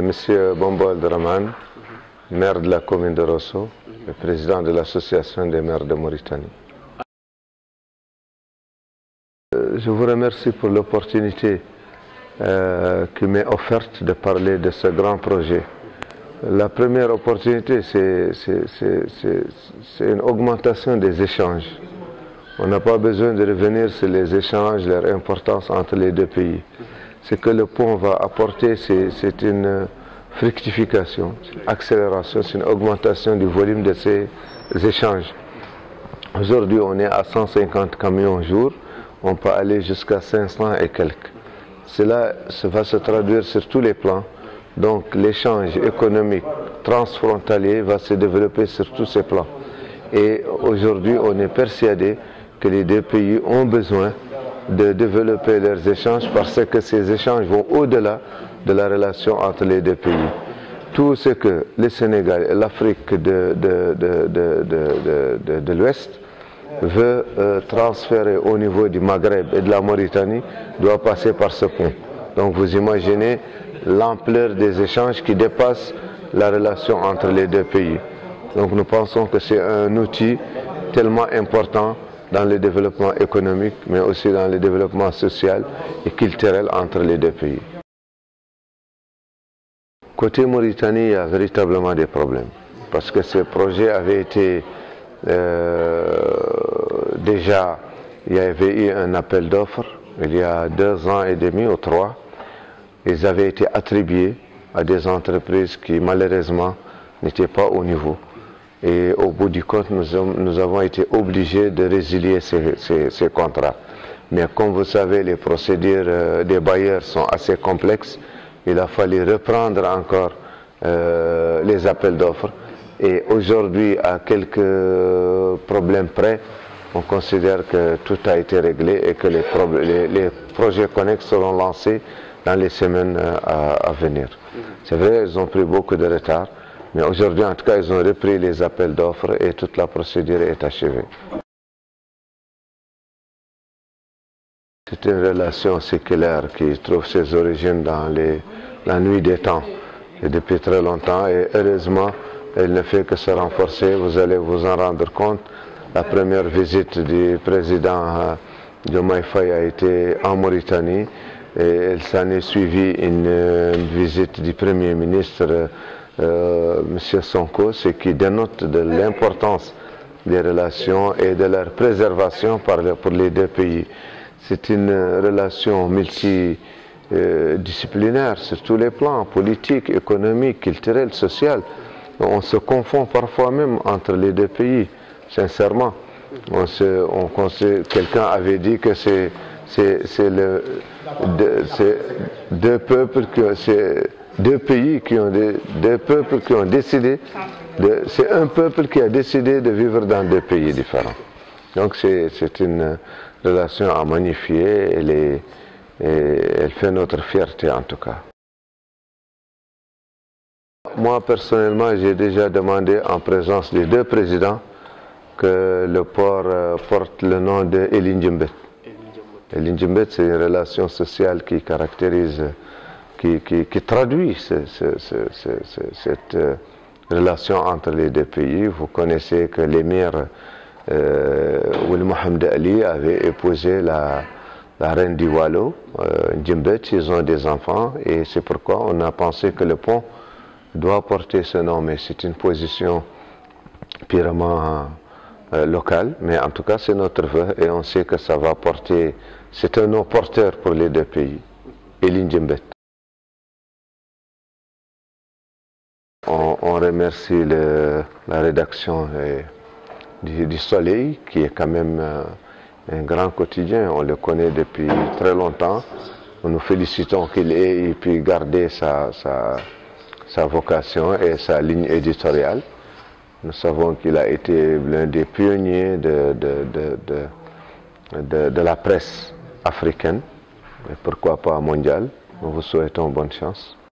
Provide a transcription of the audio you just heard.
Monsieur Bombo Eldraman, maire de la commune de Rosso, et président de l'association des maires de Mauritanie. Je vous remercie pour l'opportunité qui m'est offerte de parler de ce grand projet. La première opportunité, c'est une augmentation des échanges. On n'a pas besoin de revenir sur les échanges, leur importance entre les deux pays. Ce que le pont va apporter, c'est une fructification, une accélération, c'est une augmentation du volume de ces échanges. Aujourd'hui, on est à 150 camions au jour, on peut aller jusqu'à 500 et quelques. Cela va se traduire sur tous les plans, donc l'échange économique transfrontalier va se développer sur tous ces plans. Et aujourd'hui, on est persuadé que les deux pays ont besoin de développer leurs échanges parce que ces échanges vont au-delà de la relation entre les deux pays. Tout ce que le Sénégal et l'Afrique de l'Ouest veut transférer au niveau du Maghreb et de la Mauritanie doit passer par ce pont. Donc vous imaginez l'ampleur des échanges qui dépasse la relation entre les deux pays. Donc nous pensons que c'est un outil tellement important dans le développement économique, mais aussi dans le développement social et culturel entre les deux pays. Côté Mauritanie, il y a véritablement des problèmes, parce que ce projet avait été déjà, il y avait eu un appel d'offres il y a 2 ans et demi ou 3. Ils avaient été attribués à des entreprises qui malheureusement n'étaient pas au niveau. Et au bout du compte, nous avons été obligés de résilier ces contrats. Mais comme vous savez, les procédures des bailleurs sont assez complexes. Il a fallu reprendre encore les appels d'offres. Et aujourd'hui, à quelques problèmes près, on considère que tout a été réglé et que les projets connexes seront lancés dans les semaines à venir. C'est vrai, ils ont pris beaucoup de retard. Mais aujourd'hui, en tout cas, ils ont repris les appels d'offres et toute la procédure est achevée. C'est une relation séculaire qui trouve ses origines dans la nuit des temps et depuis très longtemps. Et heureusement, elle ne fait que se renforcer. Vous allez vous en rendre compte. La première visite du président Diomaye Faye a été en Mauritanie et elle s'en est suivie une visite du Premier ministre M. Sonko, ce qui dénote de l'importance des relations et de leur préservation pour les deux pays. C'est une relation multidisciplinaire sur tous les plans, politique, économique, culturel, social. On se confond parfois même entre les deux pays, sincèrement. Quelqu'un avait dit que c'est deux peuples deux peuples qui ont décidé, c'est un peuple qui a décidé de vivre dans 2 pays différents. Donc c'est une relation à magnifier, et elle fait notre fierté en tout cas. Moi personnellement, j'ai déjà demandé en présence des 2 présidents que le port porte le nom de Elin Djembet. Elin Djembet, c'est une relation sociale qui caractérise qui traduit cette relation entre les 2 pays. Vous connaissez que l'émir Ould Mohamed Ali avait épousé la reine du Waalo, Djembet. Ils ont des enfants et c'est pourquoi on a pensé que le pont doit porter ce nom. Mais c'est une position purement locale, mais en tout cas c'est notre vœu et on sait que ça va porter, c'est un nom porteur pour les 2 pays, Elin Djembet. On remercie la rédaction du Soleil, qui est quand même un grand quotidien. On le connaît depuis très longtemps. Nous félicitons qu'il ait pu garder sa vocation et sa ligne éditoriale. Nous savons qu'il a été l'un des pionniers de la presse africaine, et pourquoi pas mondiale. Nous vous souhaitons bonne chance.